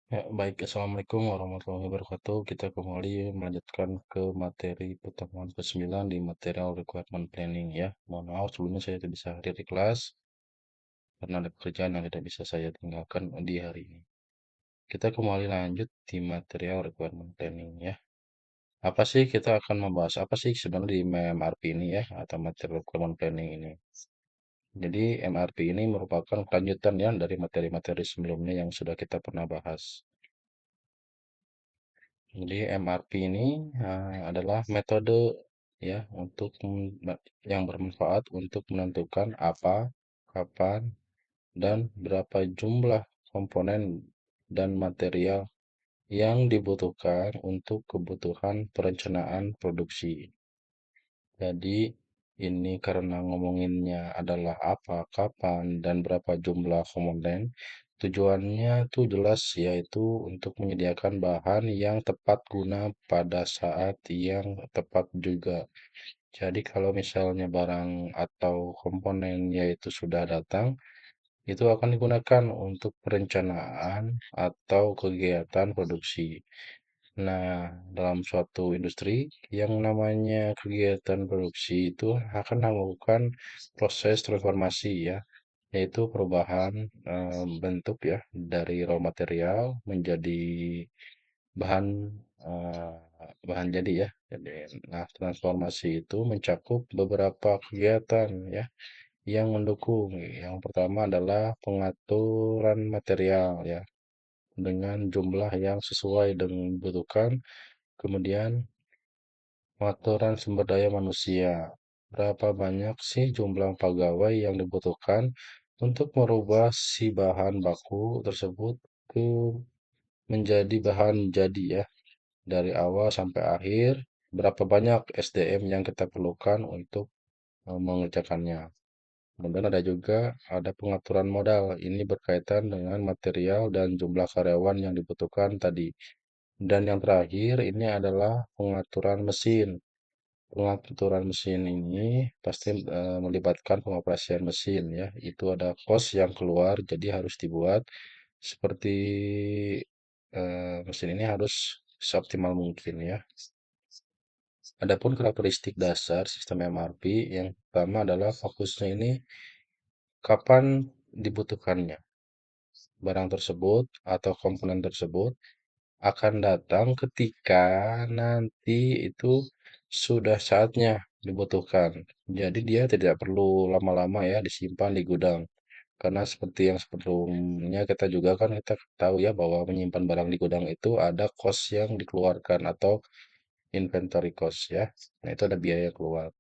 Ya, baik. Assalamualaikum warahmatullahi wabarakatuh. Kita kembali melanjutkan ke materi pertemuan ke-9 di Material Requirement Planning ya. Mohon maaf sebelumnya saya tidak bisa hadir di kelas karena ada pekerjaan yang tidak bisa saya tinggalkan di hari ini. Kita kembali lanjut di Material Requirement Planning ya. Apa sih kita akan membahas apa sih sebenarnya di MRP ini ya atau Material Requirement Planning ini? Jadi MRP ini merupakan kelanjutan ya dari materi-materi sebelumnya yang sudah kita pernah bahas. Jadi MRP ini adalah metode ya untuk yang bermanfaat untuk menentukan apa, kapan, dan berapa jumlah komponen dan material yang dibutuhkan untuk kebutuhan perencanaan produksi. Jadi ini karena ngomonginnya adalah apa, kapan, dan berapa jumlah komponen, tujuannya tuh jelas yaitu untuk menyediakan bahan yang tepat guna pada saat yang tepat juga. Jadi kalau misalnya barang atau komponen yaitu sudah datang, itu akan digunakan untuk perencanaan atau kegiatan produksi. Nah, dalam suatu industri, yang namanya kegiatan produksi itu akan melakukan proses transformasi ya, yaitu perubahan bentuk ya dari raw material menjadi bahan eh, bahan jadi ya. Jadi, nah transformasi itu mencakup beberapa kegiatan ya yang mendukung. Yang pertama adalah pengaturan material ya dengan jumlah yang sesuai dengan dibutuhkan. Kemudian pengaturan sumber daya manusia. Berapa banyak sih jumlah pegawai yang dibutuhkan untuk merubah si bahan baku tersebut ke menjadi bahan jadi ya. Dari awal sampai akhir, berapa banyak SDM yang kita perlukan untuk mengerjakannya. Kemudian ada pengaturan modal. Ini berkaitan dengan material dan jumlah karyawan yang dibutuhkan tadi. Dan yang terakhir ini adalah pengaturan mesin. Pengaturan mesin ini pasti melibatkan pengoperasian mesin ya. Itu ada cost yang keluar, jadi harus dibuat seperti mesin ini harus seoptimal mungkin ya. Adapun karakteristik dasar sistem MRP yang pertama adalah fokusnya ini kapan dibutuhkannya. Barang tersebut atau komponen tersebut akan datang ketika nanti itu sudah saatnya dibutuhkan. Jadi dia tidak perlu lama-lama ya disimpan di gudang. Karena seperti yang sebelumnya kita juga kan kita tahu ya bahwa menyimpan barang di gudang itu ada cost yang dikeluarkan atau inventory cost ya. Nah, itu ada biaya keluar.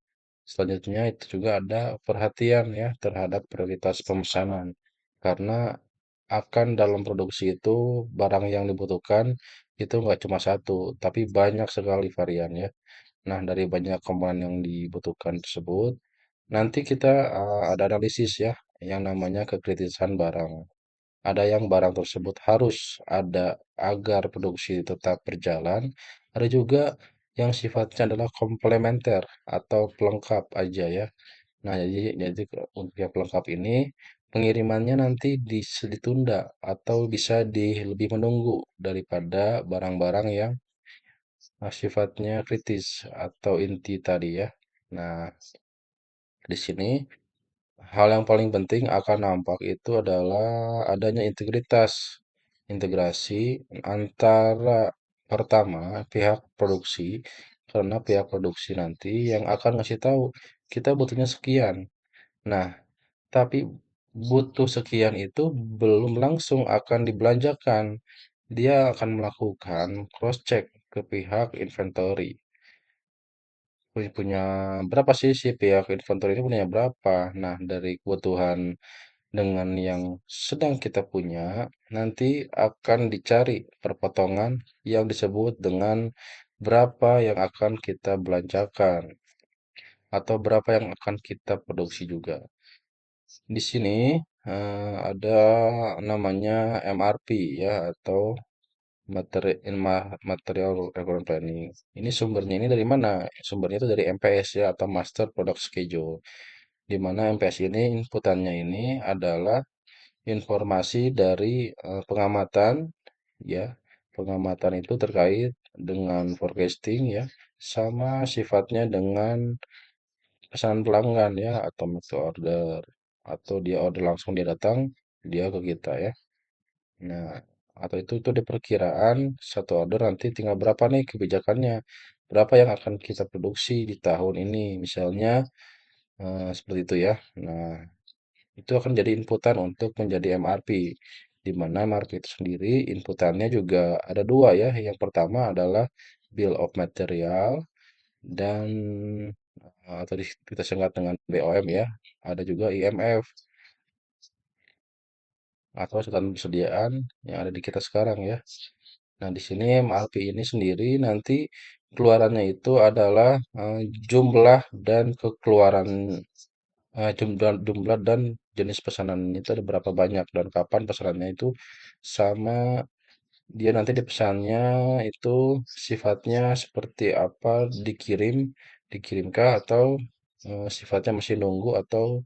Selanjutnya itu juga ada perhatian ya terhadap prioritas pemesanan. Karena akan dalam produksi itu barang yang dibutuhkan itu nggak cuma satu, tapi banyak sekali varian ya. Nah, dari banyak komponen yang dibutuhkan tersebut, nanti kita ada analisis ya, yang namanya kekritisan barang. Ada yang barang tersebut harus ada agar produksi tetap berjalan. Ada juga yang sifatnya adalah komplementer atau pelengkap aja ya. Nah, jadi untuk yang pelengkap ini pengirimannya nanti ditunda atau bisa lebih menunggu daripada barang-barang yang sifatnya kritis atau inti tadi ya. Nah, di sini hal yang paling penting akan nampak itu adalah adanya integritas, integrasi antara pertama pihak produksi, karena pihak produksi nanti yang akan ngasih tahu kita butuhnya sekian. Nah, tapi butuh sekian itu belum langsung akan dibelanjakan. Dia akan melakukan cross check ke pihak inventory. Punya berapa sih si pihak inventory ini punya berapa? Nah, dari kebutuhan dengan yang sedang kita punya, nanti akan dicari perpotongan yang disebut dengan berapa yang akan kita belanjakan atau berapa yang akan kita produksi juga. Di sini ada namanya MRP ya atau Material Requirement Planning. Ini sumbernya ini dari mana? Sumbernya itu dari MPS ya atau Master Product Schedule. Di mana MPS ini inputannya ini adalah informasi dari pengamatan ya. Pengamatan itu terkait dengan forecasting ya, sama sifatnya dengan pesanan pelanggan ya, atau make to order, atau dia order langsung dia datang, dia ke kita ya. Nah, atau itu di perkiraan satu order nanti tinggal berapa nih kebijakannya, berapa yang akan kita produksi di tahun ini, misalnya seperti itu ya. Nah, itu akan jadi inputan untuk menjadi MRP, di mana MRP itu sendiri inputannya juga ada dua ya. Yang pertama adalah Bill of Material dan atau kita singkat dengan BOM ya. Ada juga IMF atau sultan persediaan yang ada di kita sekarang ya. Nah, di sini MRP ini sendiri nanti keluarannya itu adalah jumlah dan kekeluaran jumlah dan jenis pesanan itu ada berapa banyak dan kapan pesanannya itu, sama dia nanti dipesannya itu sifatnya seperti apa, dikirimkah atau sifatnya masih nunggu atau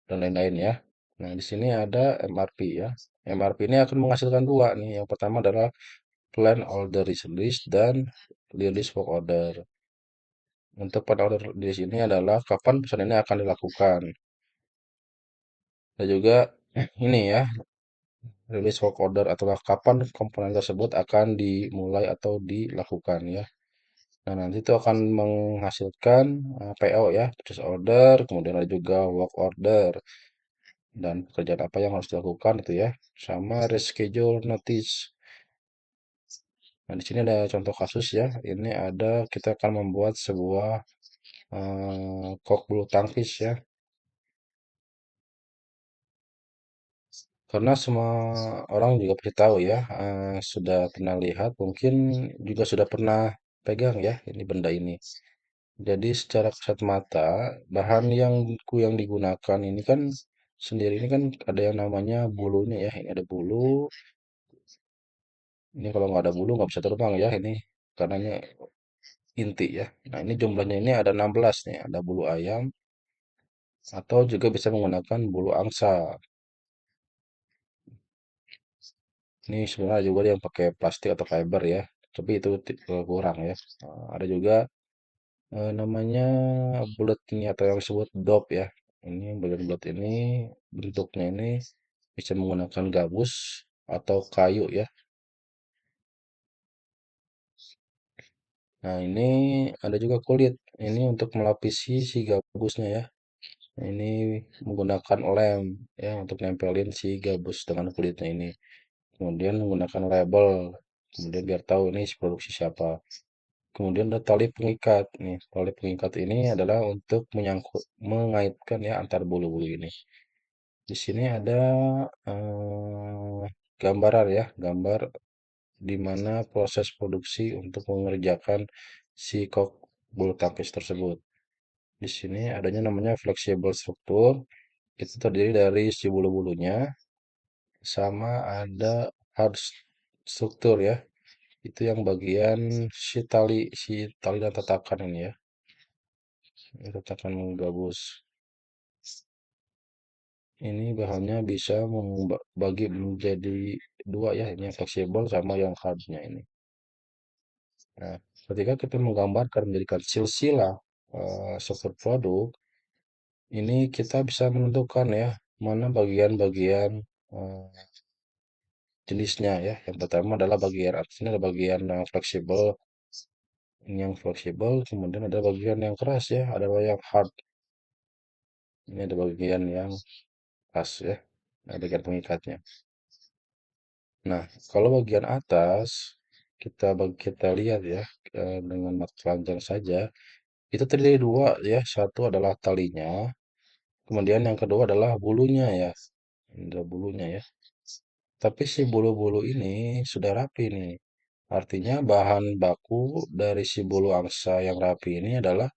dan lain-lain ya. Nah, di sini ada MRP ya. MRP ini akan menghasilkan dua nih. Yang pertama adalah plan order release dan release work order. Untuk plan order di sini adalah kapan pesan ini akan dilakukan. Dan juga ini ya, release work order atau kapan komponen tersebut akan dimulai atau dilakukan ya. Nah, nanti itu akan menghasilkan PO ya, purchase order, kemudian ada juga work order dan pekerjaan apa yang harus dilakukan itu ya, sama reschedule notice. Nah, di sini ada contoh kasus ya. Ini ada kita akan membuat sebuah kok bulu tangkis ya. Karena semua orang juga pasti tahu ya, sudah pernah lihat, mungkin juga sudah pernah pegang ya, ini benda ini. Jadi secara kasat mata, bahan yang digunakan ini kan sendiri ini kan ada yang namanya bulunya ya. Ini ada bulu. Ini kalau nggak ada bulu nggak bisa terbang ya ini, karena ini inti ya. Nah, ini jumlahnya ini ada 16 nih. Ada bulu ayam atau juga bisa menggunakan bulu angsa. Ini sebenarnya juga yang pakai plastik atau fiber ya, tapi itu kurang ya. Ada juga namanya bulat ini atau yang disebut dop ya. Ini bulat-bulat ini bentuknya ini bisa menggunakan gabus atau kayu ya. Nah, ini ada juga kulit. Ini untuk melapisi si gabusnya ya. Nah, ini menggunakan lem ya untuk nempelin si gabus dengan kulitnya ini. Kemudian menggunakan label. Kemudian biar tahu ini produksi siapa. Kemudian ada tali pengikat. Nih, tali pengikat ini adalah untuk mengaitkan ya antar bulu-bulu ini. Di sini ada gambaran ya, gambar di mana proses produksi untuk mengerjakan si kok bulu tangkis tersebut. Di sini adanya namanya flexible struktur. Itu terdiri dari si bulu-bulunya sama ada hard struktur ya. Itu yang bagian si tali dan tatakan ini ya. Ini tatakan gabus. Ini bahannya bisa membagi menjadi dua ya, ini yang fleksibel sama yang hardnya ini. Nah, ketika kita menggambarkan menjadikan silsilah struktur produk, ini kita bisa menentukan ya mana bagian-bagian eh, jenisnya ya. Yang pertama adalah bagian atas ini ada bagian yang fleksibel, ini yang fleksibel, kemudian ada bagian yang keras ya, ada yang hard. Ini ada bagian yang keras ya, ada bagian pengikatnya. Nah, kalau bagian atas kita lihat ya dengan mata telanjang saja, itu terdiri dua ya. Satu adalah talinya, kemudian yang kedua adalah bulunya ya. Ini ada bulunya ya. Tapi si bulu-bulu ini sudah rapi nih. Artinya bahan baku dari si bulu angsa yang rapi ini adalah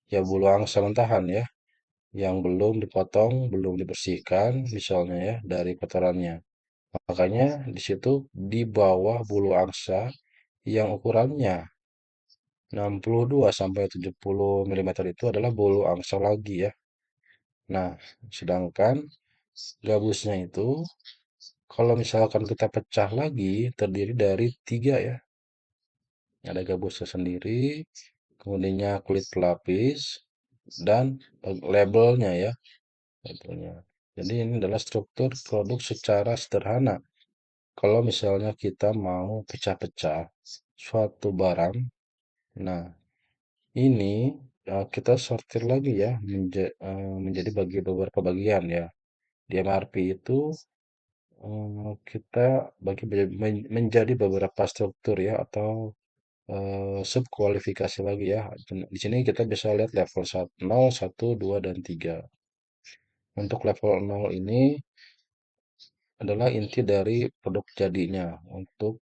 ya bulu angsa mentahan ya, yang belum dipotong, belum dibersihkan misalnya ya dari kotorannya. Makanya di situ di bawah bulu angsa yang ukurannya 62 sampai 70 mm itu adalah bulu angsa lagi ya. Nah, sedangkan gabusnya itu Kalau misalkan kita pecah lagi, terdiri dari tiga ya. Ada gabusnya sendiri, kemudiannya kulit pelapis, dan labelnya ya. Labelnya. Jadi ini adalah struktur produk secara sederhana. Kalau misalnya kita mau pecah-pecah suatu barang, nah ini kita sortir lagi ya menjadi beberapa bagian ya. Di MRP itu kita bagi menjadi beberapa struktur ya atau subkualifikasi lagi ya. Di sini kita bisa lihat level 0, 1, 2, dan 3. Untuk level 0 ini adalah inti dari produk jadinya. Untuk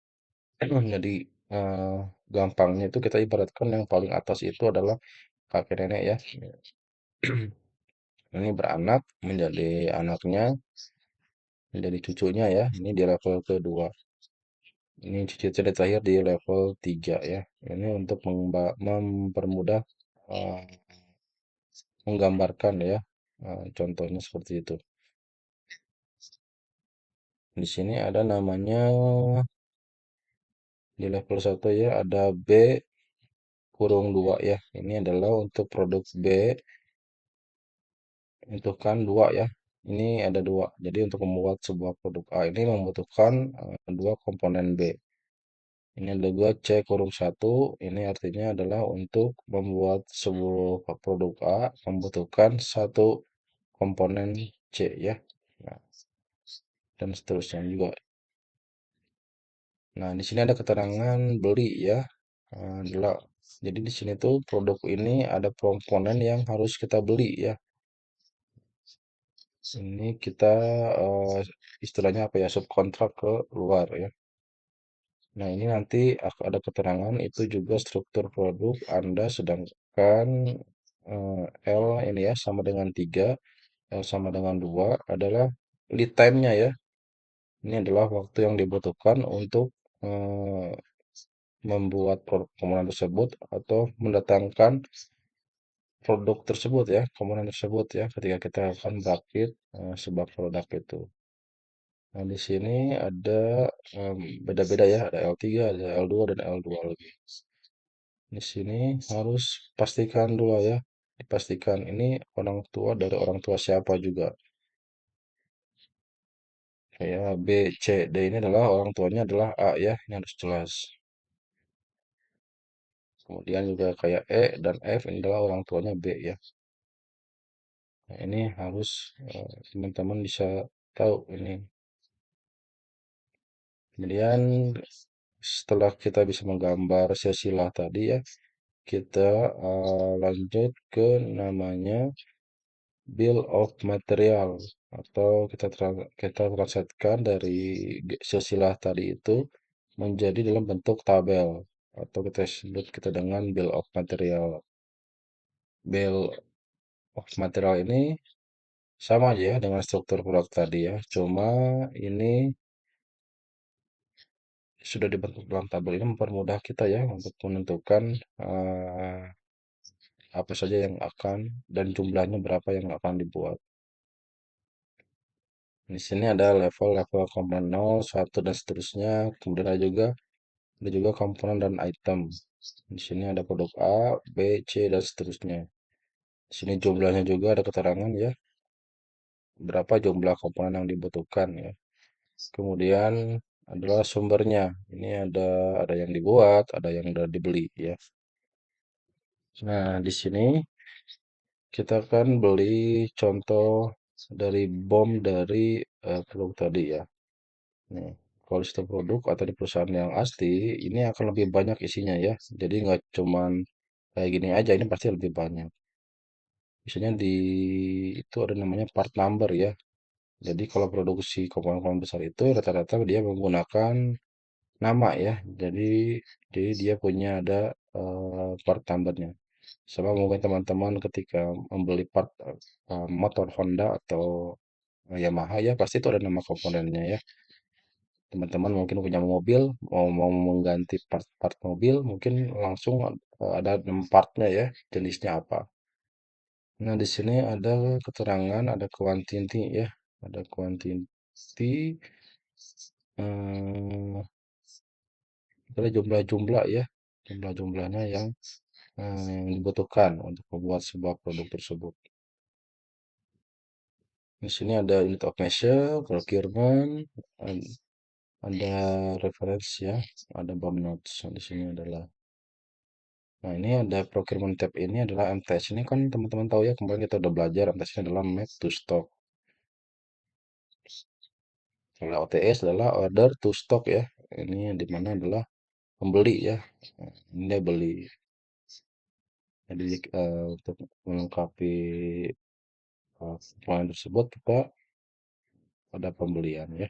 jadi eh, gampangnya itu kita ibaratkan yang paling atas itu adalah kakek nenek ya. Ini beranak menjadi anaknya, menjadi cucunya ya. Ini di level kedua. Ini ciri-ciri terakhir di level 3 ya. Ini untuk mempermudah eh, menggambarkan ya. Contohnya seperti itu. Di sini ada namanya di level 1 ya ada B kurung 2 ya. Ini adalah untuk produk B itu kan dua ya. Ini ada dua. Jadi untuk membuat sebuah produk A ini membutuhkan dua komponen B. Ini ada juga C kurung satu. Ini artinya adalah untuk membuat sebuah produk A membutuhkan satu komponen C ya. Nah, dan seterusnya juga. Nah, di sini ada keterangan beli ya. Adalah jadi di sini tuh produk ini ada komponen yang harus kita beli ya. Ini kita istilahnya apa ya subkontrak ke luar ya. Nah, ini nanti akan ada keterangan itu juga struktur produk Anda sedangkan L ini ya sama dengan 3, L sama dengan 2 adalah lead time-nya ya. Ini adalah waktu yang dibutuhkan untuk eh, membuat produk komponen tersebut atau mendatangkan produk tersebut ya, komponen tersebut ya ketika kita akan merakit sebuah produk itu. Nah, di sini ada beda-beda ya, ada L3, ada L2 dan L2 lagi. Di sini harus pastikan dulu ya, dipastikan ini orang tua dari orang tua siapa juga. Kayak B, C, D ini adalah orang tuanya adalah A ya, ini harus jelas. Kemudian juga kayak E dan F ini adalah orang tuanya B ya. Nah, ini harus teman-teman bisa tahu ini. Kemudian setelah kita bisa menggambar silsilah tadi ya, kita lanjut ke namanya bill of material atau kita translatekan dari silsilah tadi itu menjadi dalam bentuk tabel atau kita sebut kita dengan bill of material. Bill of material ini sama aja ya dengan struktur produk tadi ya, cuma ini sudah dibentuk dalam tabel ini mempermudah kita ya untuk menentukan eh, apa saja yang akan dan jumlahnya berapa yang akan dibuat. Di sini ada level-level komponen 0, 1 dan seterusnya. Kemudian ada juga komponen dan item. Di sini ada produk A, B, C dan seterusnya. Di sini jumlahnya juga ada keterangan ya, berapa jumlah komponen yang dibutuhkan ya. Kemudian adalah sumbernya. Ini ada yang dibuat, ada yang sudah dibeli ya. Nah, di sini kita kan beli contoh dari BOM dari produk tadi ya. Nih, kalau sistem produk atau di perusahaan yang asli, ini akan lebih banyak isinya ya. Jadi nggak cuman kayak gini aja, ini pasti lebih banyak. Biasanya di itu ada namanya part number ya. Jadi kalau produksi komponen-komponen besar itu rata-rata dia menggunakan nama ya. Jadi dia punya ada part numbernya. Sama mungkin teman-teman ketika membeli part motor Honda atau Yamaha ya pasti itu ada nama komponennya ya. Teman-teman mungkin punya mobil, mau mengganti part-part mobil, mungkin langsung ada partnya ya, jenisnya apa. Nah, di sini ada keterangan, ada quantity ya, ada quantity, eh, adalah jumlah-jumlah ya, jumlah-jumlahnya yang dibutuhkan untuk membuat sebuah produk tersebut. Di sini ada unit of measure, procurement, ada reference ya, ada BOM notes. Di sini adalah, nah ini ada procurement tab, ini adalah MTS. Ini kan teman-teman tahu ya, kemarin kita udah belajar MTS ini adalah make to stock. Kalau OTS adalah order to stock ya. Ini di mana adalah pembeli ya. Nah, ini dia beli. Jadi untuk melengkapi poin tersebut kita ada pembelian ya.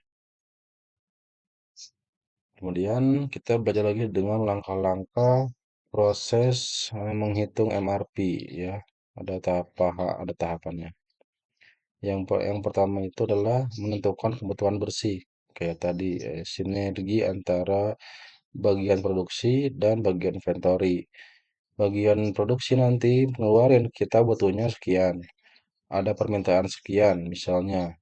Kemudian kita belajar lagi dengan langkah-langkah proses menghitung MRP ya. Ada tahapannya. Yang pertama itu adalah menentukan kebutuhan bersih. Kayak tadi sinergi antara bagian produksi dan bagian inventory. Bagian produksi nanti ngeluarin kita butuhnya sekian. Ada permintaan sekian misalnya.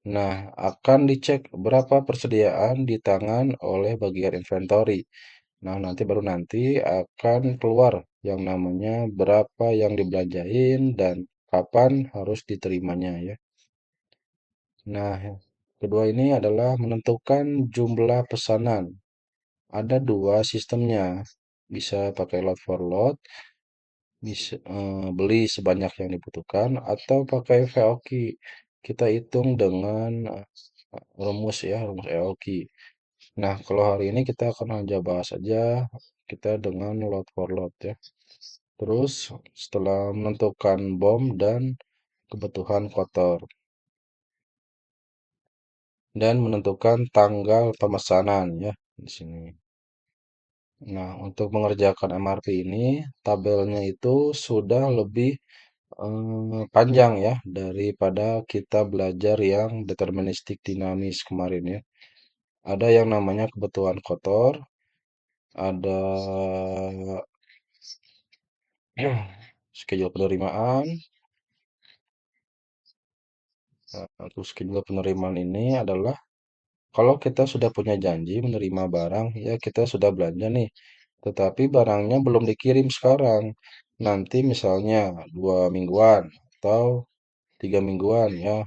Nah, akan dicek berapa persediaan di tangan oleh bagian inventory. Nah, nanti akan keluar yang namanya berapa yang dibelanjain dan kapan harus diterimanya ya. Nah, kedua ini adalah menentukan jumlah pesanan. Ada dua sistemnya. Bisa pakai lot for lot, bisa beli sebanyak yang dibutuhkan, atau pakai VOQ. Kita hitung dengan rumus ya, rumus EOQ. Nah, kalau hari ini kita akan aja bahas aja kita dengan lot for lot ya. Terus setelah menentukan BOM dan kebutuhan kotor dan menentukan tanggal pemesanan ya di sini. Nah, untuk mengerjakan MRP ini tabelnya itu sudah lebih panjang ya daripada kita belajar yang deterministik dinamis kemarin ya. Ada yang namanya kebutuhan kotor, ada schedule penerimaan. Nah, untuk schedule penerimaan ini adalah kalau kita sudah punya janji menerima barang, ya kita sudah belanja nih, tetapi barangnya belum dikirim sekarang. Nanti misalnya 2 mingguan atau 3 mingguan ya.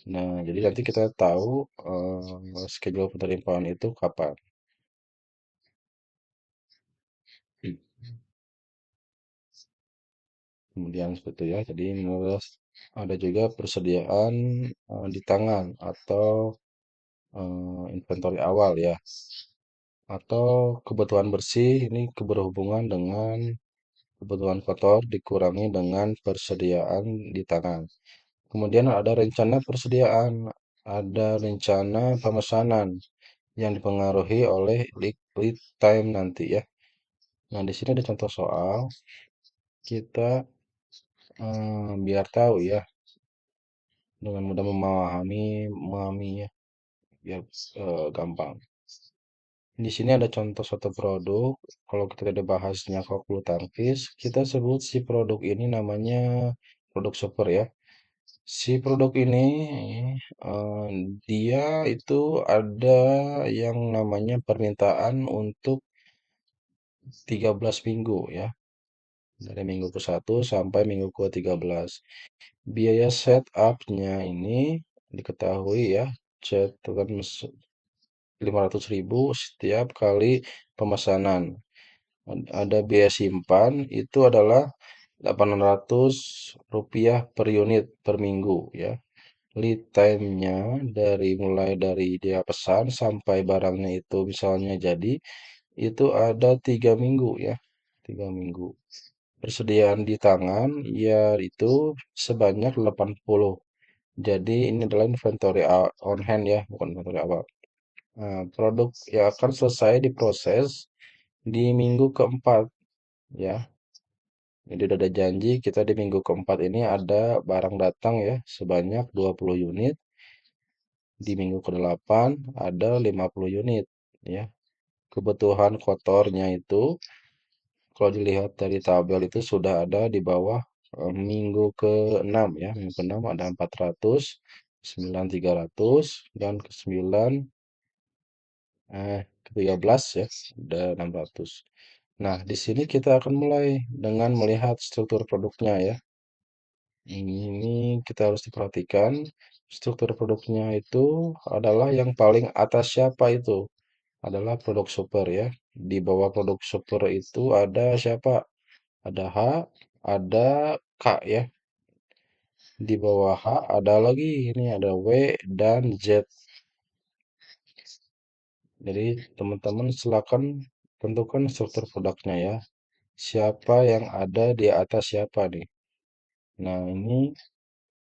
Nah jadi nanti kita tahu schedule penerimaan itu kapan. Kemudian seperti itu ya. Jadi menurut ada juga persediaan di tangan atau inventory awal ya. Atau kebutuhan bersih ini berhubungan dengan kebutuhan kotor dikurangi dengan persediaan di tangan. Kemudian ada rencana persediaan, ada rencana pemesanan yang dipengaruhi oleh lead time nanti ya. Nah, di sini ada contoh soal kita biar tahu ya dengan mudah memahami ya biar gampang. Di sini ada contoh suatu produk. Kalau kita tidak bahasnya kok bulu tangkis, kita sebut si produk ini namanya produk super ya. Si produk ini eh, dia itu ada yang namanya permintaan untuk 13 minggu ya. Dari minggu ke 1 sampai minggu ke 13. Biaya setup-nya ini diketahui ya. Catatan 500.000 setiap kali pemesanan. Ada biaya simpan itu adalah Rp800 per unit per minggu ya. Lead time-nya mulai dari dia pesan sampai barangnya itu misalnya jadi itu ada 3 minggu ya. 3 minggu. Persediaan di tangan ya itu sebanyak 80. Jadi ini adalah inventory on hand ya, bukan inventory awal. Nah, produk yang akan selesai diproses di minggu keempat ya. Jadi udah ada janji kita di minggu keempat ini ada barang datang ya sebanyak 20 unit. Di minggu ke-8 ada 50 unit ya. Kebutuhan kotornya itu kalau dilihat dari tabel itu sudah ada di bawah minggu ke-6 ya. Minggu ke-6 ada 400. 9.300 dan ke 9 ke 13 ya, udah 600. Nah, di sini kita akan mulai dengan melihat struktur produknya ya. Ini kita harus diperhatikan struktur produknya itu adalah yang paling atas siapa itu? Adalah produk super ya. Di bawah produk super itu ada siapa? Ada H, ada K ya. Di bawah H ada lagi ini ada W dan Z. Jadi teman-teman silakan tentukan struktur produknya ya. Siapa yang ada di atas siapa nih? Nah, ini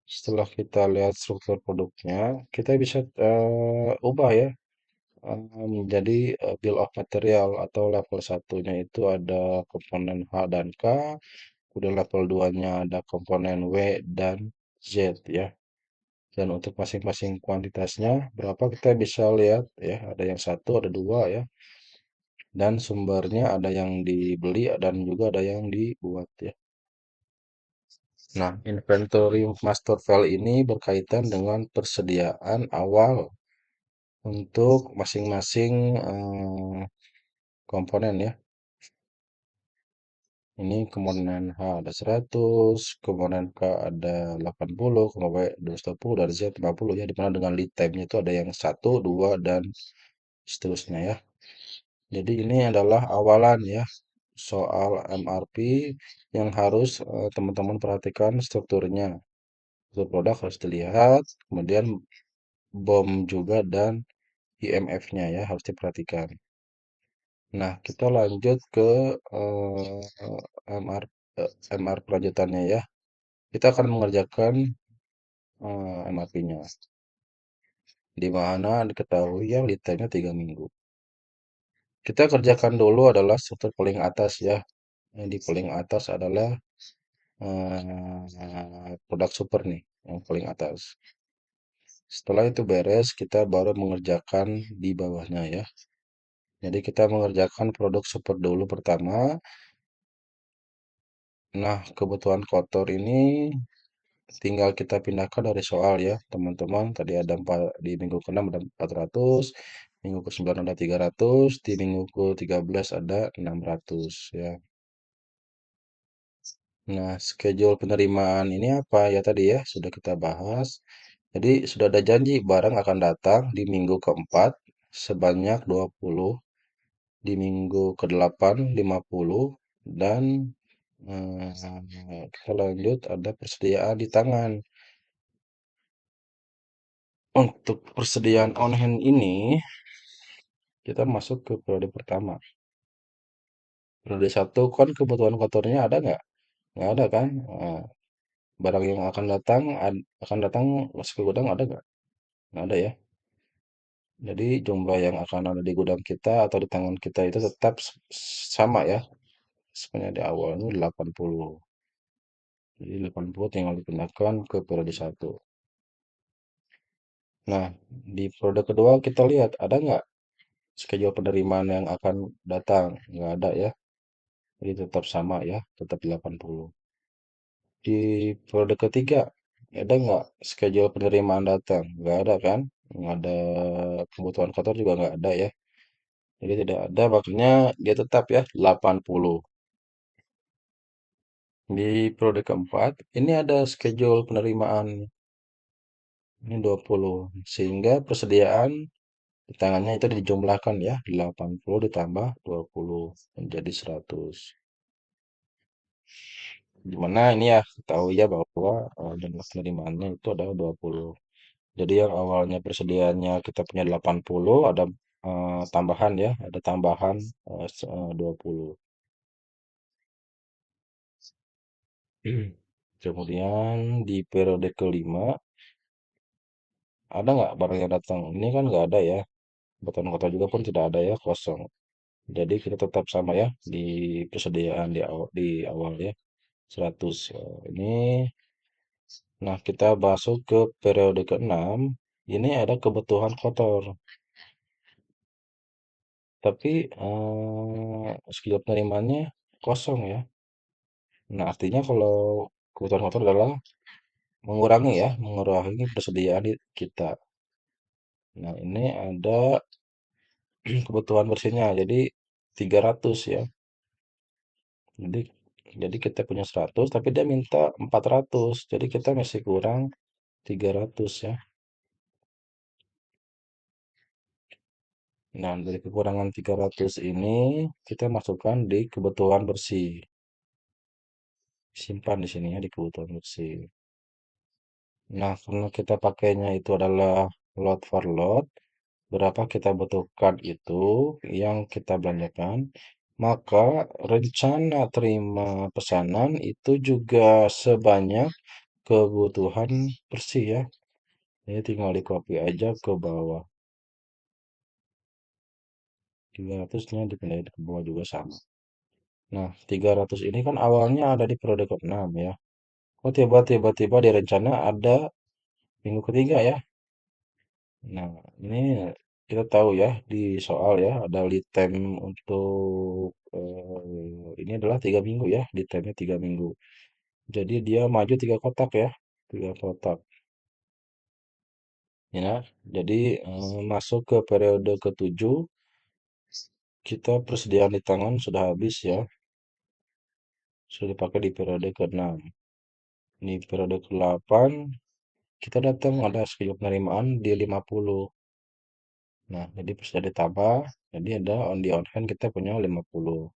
setelah kita lihat struktur produknya, kita bisa ubah ya menjadi bill of material atau level satunya itu ada komponen H dan K, kemudian level 2-nya ada komponen W dan Z ya. Dan untuk masing-masing kuantitasnya berapa kita bisa lihat ya, ada yang satu, ada dua ya. Dan sumbernya ada yang dibeli dan juga ada yang dibuat ya. Nah, inventory master file ini berkaitan dengan persediaan awal untuk masing-masing komponen ya. Ini komponen H ada 100, komponen K ada 80, komponen W 210, dan Z 50 ya. Dimana dengan lead time-nya itu ada yang satu, 2, dan seterusnya ya. Jadi ini adalah awalan ya soal MRP yang harus teman-teman perhatikan strukturnya. Struktur produk harus dilihat, kemudian BOM juga dan IMF-nya ya harus diperhatikan. Nah, kita lanjut ke MR MR kelanjutannya ya. Kita akan mengerjakan MRP-nya, di mana diketahui ya lead time-nya 3 minggu. Kita kerjakan dulu adalah struktur paling atas ya. Yang di paling atas adalah produk super nih, yang paling atas. Setelah itu beres, kita baru mengerjakan di bawahnya ya. Jadi kita mengerjakan produk super dulu pertama. Nah, kebutuhan kotor ini tinggal kita pindahkan dari soal ya, teman-teman. Tadi ada 4, di minggu ke-6 ada 400, minggu ke-9 ada 300, di minggu ke-13 ada 600 ya. Nah, schedule penerimaan ini apa ya tadi ya, sudah kita bahas. Jadi sudah ada janji barang akan datang di minggu keempat sebanyak 20, di minggu ke-8 50, dan kita lanjut ada persediaan di tangan. Untuk persediaan on hand ini, kita masuk ke periode pertama. Periode satu kan kebutuhan kotornya ada nggak? Nggak ada kan? Nah, barang yang akan datang masuk ke gudang ada nggak? Nggak ada ya. Jadi jumlah yang akan ada di gudang kita atau di tangan kita itu tetap sama ya. Sebenarnya di awalnya 80. Jadi 80 tinggal dipindahkan ke periode satu. Nah, di periode kedua kita lihat ada nggak schedule penerimaan yang akan datang? Nggak ada ya. Jadi tetap sama ya, tetap 80. Di periode ketiga, ada nggak schedule penerimaan datang? Nggak ada kan? Nggak ada kebutuhan kotor juga nggak ada ya. Jadi tidak ada, makanya dia tetap ya 80. Di periode keempat, ini ada schedule penerimaan. Ini 20. Sehingga persediaan di tangannya itu dijumlahkan ya. 80 ditambah 20 menjadi 100. Dimana ini ya tahu ya bahwa jumlah penerimaannya itu adalah 20. Jadi yang awalnya persediaannya kita punya 80, ada tambahan ya, ada tambahan 20. Kemudian di periode kelima, ada nggak barang yang datang? Ini kan nggak ada ya. Kebutuhan kota juga pun tidak ada ya, kosong. Jadi kita tetap sama ya di persediaan di awal ya, 100. Ini, nah kita masuk ke periode keenam. Ini ada kebutuhan kotor. Tapi skill penerimaannya kosong ya. Nah, artinya kalau kebutuhan kotor adalah mengurangi persediaan kita. Nah, ini ada kebutuhan bersihnya. Jadi 300 ya. Jadi jadi kita punya 100 tapi dia minta 400. Jadi kita masih kurang 300 ya. Nah, dari kekurangan 300 ini kita masukkan di kebutuhan bersih. Simpan di sini ya di kebutuhan bersih. Nah, karena kita pakainya itu adalah load for load, berapa kita butuhkan itu yang kita belanjakan, maka rencana terima pesanan itu juga sebanyak kebutuhan bersih ya. Ini tinggal di copy aja ke bawah. 300-nya dipindahin ke bawah juga sama. Nah, 300 ini kan awalnya ada di periode ke-6 ya. Oh, tiba-tiba di rencana ada minggu ketiga ya. Nah, ini kita tahu ya di soal ya ada lead time untuk ini adalah 3 minggu ya, lead time-nya 3 minggu. Jadi dia maju 3 kotak ya, 3 kotak. Ya, jadi masuk ke periode ke-7, kita persediaan di tangan sudah habis ya, sudah dipakai di periode ke-6. Di periode ke-8 kita datang ada schedule penerimaan di 50. Nah, jadi sudah ditambah, jadi ada on hand kita punya 50.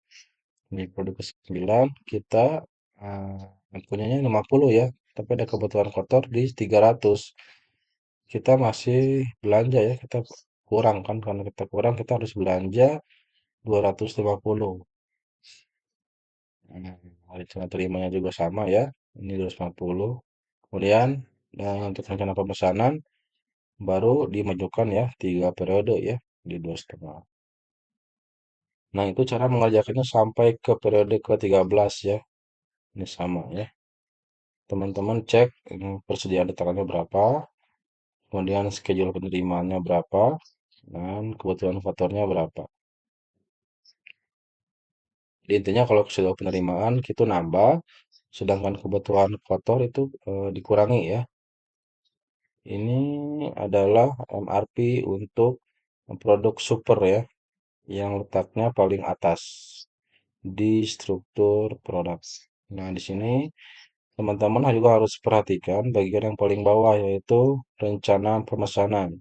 Di produk ke-9 kita punyanya 50 ya, tapi ada kebutuhan kotor di 300. Kita masih belanja ya, kita kurang kan, karena kita kurang kita harus belanja 250. Rencana terimanya juga sama ya, ini 250. Kemudian untuk rencana pemesanan baru dimajukan ya 3 periode ya di 2,5. Nah, itu cara mengerjakannya sampai ke periode ke-13 ya. Ini sama ya. Teman-teman cek persediaan di tangannya berapa, kemudian schedule penerimaannya berapa, dan kebutuhan faktornya berapa. Jadi intinya kalau schedule penerimaan itu nambah, sedangkan kebutuhan faktor itu dikurangi ya. Ini adalah MRP untuk produk super ya, yang letaknya paling atas di struktur produk. Nah, di sini teman-teman juga harus perhatikan bagian yang paling bawah yaitu rencana pemesanan.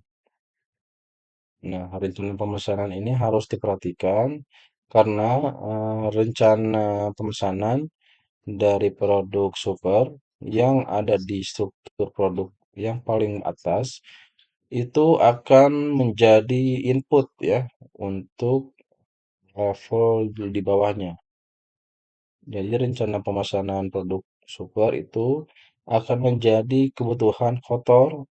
Nah, rencana pemesanan ini harus diperhatikan karena rencana pemesanan dari produk super yang ada di struktur produk yang paling atas itu akan menjadi input ya untuk level di bawahnya. Jadi rencana pemesanan produk super itu akan menjadi kebutuhan kotor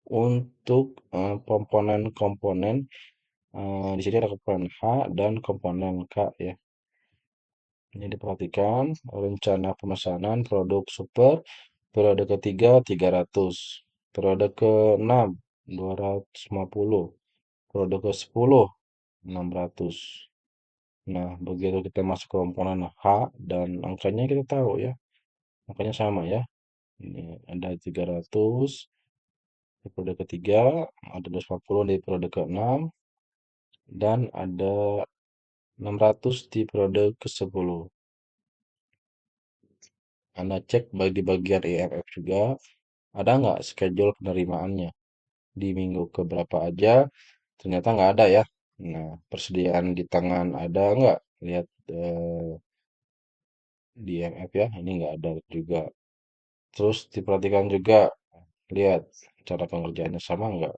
untuk komponen-komponen. Di sini ada komponen H dan komponen K ya. Ini diperhatikan rencana pemesanan produk super periode ketiga 300, periode ke-6 250, periode ke-10 600. Nah, begitu kita masuk ke komponen H dan angkanya kita tahu ya. Angkanya sama ya. Ini ada 300 di periode ketiga, ada 250 di periode ke-6 dan ada 600 di periode ke-10. Anda cek di bagian IMF juga, ada nggak schedule penerimaannya di minggu keberapa aja, ternyata nggak ada ya. Nah, persediaan di tangan ada nggak? Lihat di IMF ya, ini nggak ada juga. Terus diperhatikan juga, lihat cara pengerjaannya sama nggak.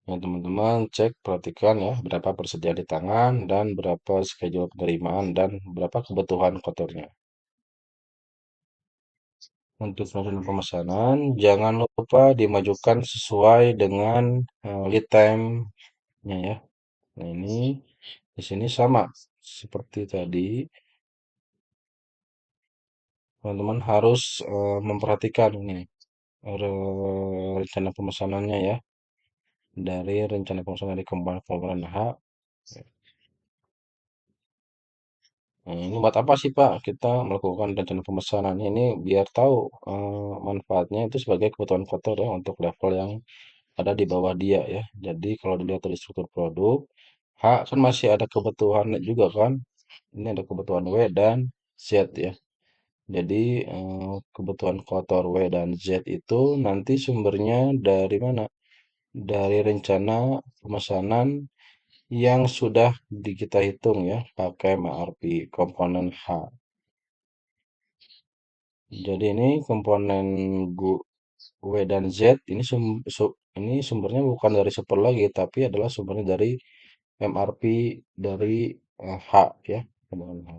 Nah, teman-teman cek, perhatikan ya, berapa persediaan di tangan dan berapa schedule penerimaan dan berapa kebutuhan kotornya. Untuk proses pemesanan, jangan lupa dimajukan sesuai dengan lead time-nya ya. Nah, ini di sini sama seperti tadi. Teman-teman harus memperhatikan ini rencana pemesanannya ya. Dari rencana pemesanan dari komponen H Ini buat apa sih Pak kita melakukan rencana pemesanan ini biar tahu manfaatnya itu sebagai kebutuhan kotor ya untuk level yang ada di bawah dia ya. Jadi kalau dilihat dari struktur produk, H kan masih ada kebutuhan juga kan. Ini ada kebutuhan W dan Z ya. Jadi kebutuhan kotor W dan Z itu nanti sumbernya dari mana? Dari rencana pemesanan yang sudah kita hitung ya pakai MRP komponen H. Jadi ini komponen W dan Z ini ini sumbernya bukan dari super lagi tapi adalah sumbernya dari MRP dari H ya. Komponen H.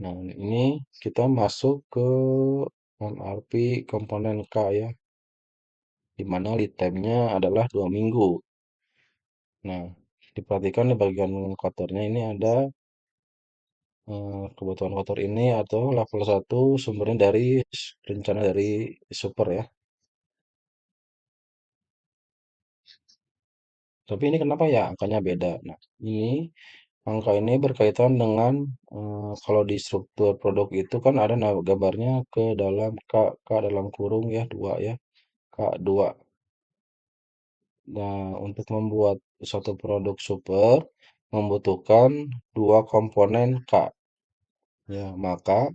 Nah, ini kita masuk ke MRP komponen K ya, di mana lead time-nya adalah 2 minggu. Nah, diperhatikan di bagian kotornya ini ada kebutuhan kotor ini atau level 1 sumbernya dari rencana dari super ya. Tapi ini kenapa ya angkanya beda? Nah, ini angka ini berkaitan dengan kalau di struktur produk itu kan ada gambarnya ke dalam K dalam kurung ya 2 ya. K2. Nah, untuk membuat suatu produk super membutuhkan dua komponen K. Ya, maka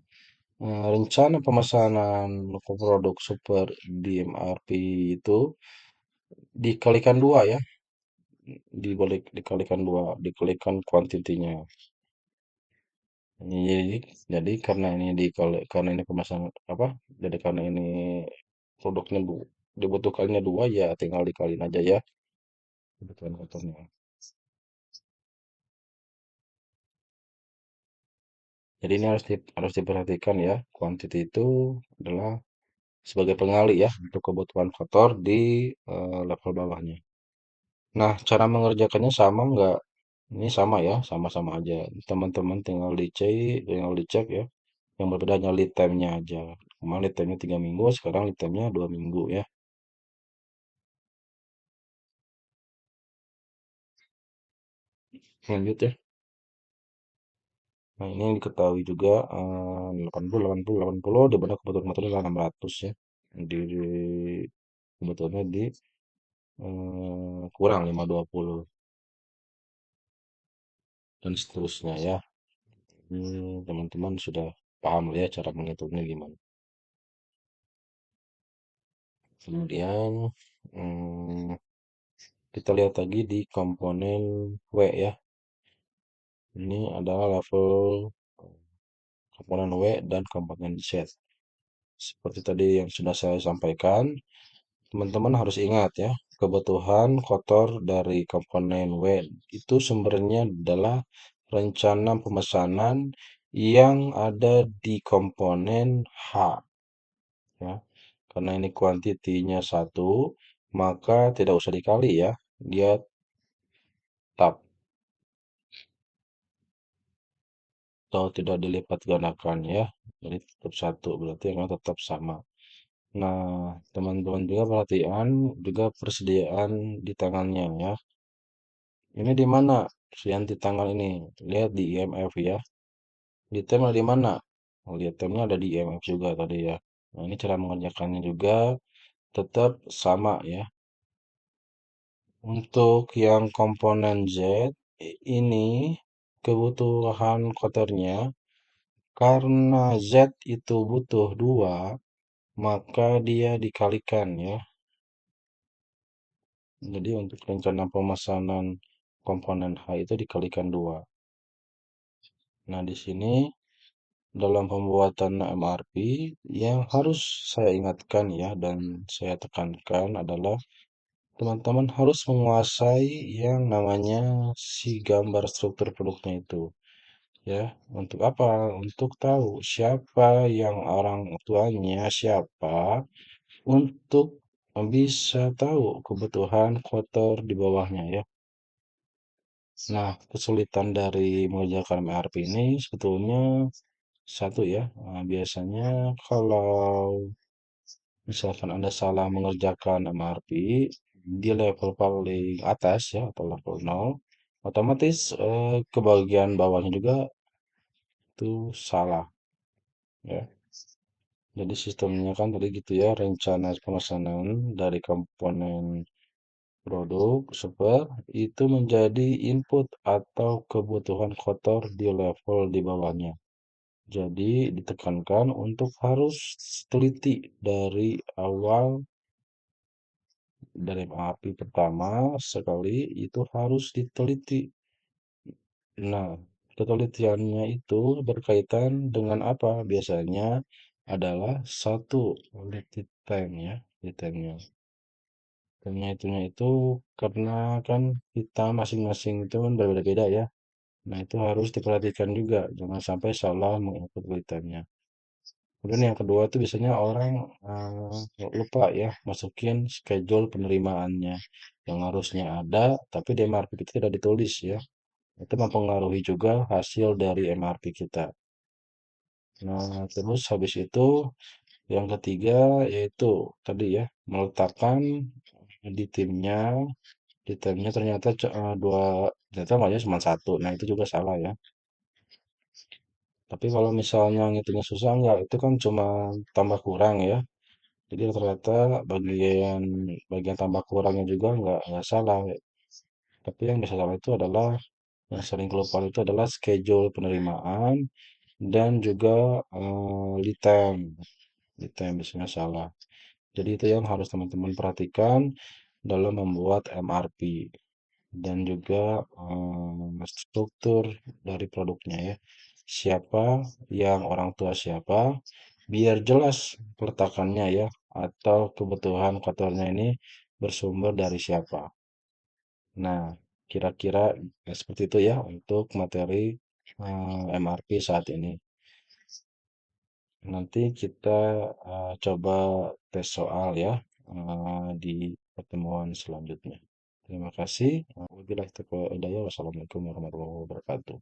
rencana pemesanan produk super di MRP itu dikalikan dua ya, dikalikan dua, dikalikan kuantitinya. Jadi karena ini karena ini pemesanan apa? Jadi karena ini produknya dibutuhkannya dua ya tinggal dikaliin aja ya kebutuhan kotornya. Jadi ini harus diperhatikan ya. Quantity itu adalah sebagai pengali ya untuk kebutuhan kotor di level bawahnya. Nah, cara mengerjakannya sama nggak? Ini sama ya, sama-sama aja. Teman-teman tinggal dicek ya. Yang berbeda hanya lead time-nya aja. Kemarin lead time-nya 3 minggu, sekarang lead time-nya 2 minggu ya. Lanjut ya. Nah, ini yang diketahui juga 80, 80, 80 di mana kebutuhan kotornya adalah 600 ya. Kebutuhannya di kurang 520 dan seterusnya ya. Teman-teman sudah paham lah ya cara menghitungnya gimana. Kemudian hmm, kita lihat lagi di komponen W ya. Ini adalah level komponen W dan komponen Z. Seperti tadi yang sudah saya sampaikan, teman-teman harus ingat ya, kebutuhan kotor dari komponen W itu sumbernya adalah rencana pemesanan yang ada di komponen H ya. Karena ini kuantitinya satu, maka tidak usah dikali ya. Dia tetap atau tidak dilipat gandakan ya. Jadi tetap satu, berarti yang tetap sama. Nah, teman-teman juga perhatian juga persediaan di tangannya ya. Ini di mana yang di tangan ini? Lihat di IMF ya. Di tem ada di mana? Oh, lihat temnya ada di IMF juga tadi ya. Nah, ini cara mengerjakannya juga tetap sama ya. Untuk yang komponen Z, ini kebutuhan kotornya karena Z itu butuh 2, maka dia dikalikan ya. Jadi untuk rencana pemesanan komponen H itu dikalikan 2. Nah, di sini dalam pembuatan MRP yang harus saya ingatkan ya dan saya tekankan adalah teman-teman harus menguasai yang namanya si gambar struktur produknya itu. Ya, untuk apa? Untuk tahu siapa yang orang tuanya siapa untuk bisa tahu kebutuhan kotor di bawahnya ya. Nah, kesulitan dari mengerjakan MRP ini sebetulnya satu ya. Biasanya kalau misalkan Anda salah mengerjakan MRP di level paling atas ya atau level 0, otomatis ke bagian bawahnya juga itu salah ya. Jadi sistemnya kan tadi gitu ya, rencana pemesanan dari komponen produk super itu menjadi input atau kebutuhan kotor di level di bawahnya. Jadi ditekankan untuk harus teliti dari awal, dari api pertama sekali itu harus diteliti. Nah, ketelitiannya itu berkaitan dengan apa? Biasanya adalah satu lead time ya, lead time-nya. Timnya itunya itu karena kan kita masing-masing itu kan berbeda-beda ya. Nah, itu harus diperhatikan juga, jangan sampai salah menginput lead time-nya. Kemudian yang kedua itu biasanya orang lupa ya masukin schedule penerimaannya yang harusnya ada, tapi di MRP kita tidak ditulis ya. Itu mempengaruhi juga hasil dari MRP kita. Nah, terus habis itu yang ketiga yaitu tadi ya meletakkan di timnya, di timnya ternyata dua, ternyata nggaknya cuma satu. Nah, itu juga salah ya. Tapi kalau misalnya ngitungnya susah enggak, itu kan cuma tambah kurang ya. Jadi ternyata bagian bagian tambah kurangnya juga nggak salah. Tapi yang bisa salah itu adalah yang sering kelupaan itu adalah schedule penerimaan dan juga lead time. Lead time biasanya salah. Jadi itu yang harus teman-teman perhatikan dalam membuat MRP dan juga struktur dari produknya ya. Siapa yang orang tua siapa, biar jelas peletakannya ya, atau kebutuhan kotornya ini bersumber dari siapa. Nah, kira-kira seperti itu ya untuk materi MRP saat ini. Nanti kita coba tes soal ya di pertemuan selanjutnya. Terima kasih. Wabillahi taufiq wal hidayah. Wassalamualaikum warahmatullahi wabarakatuh.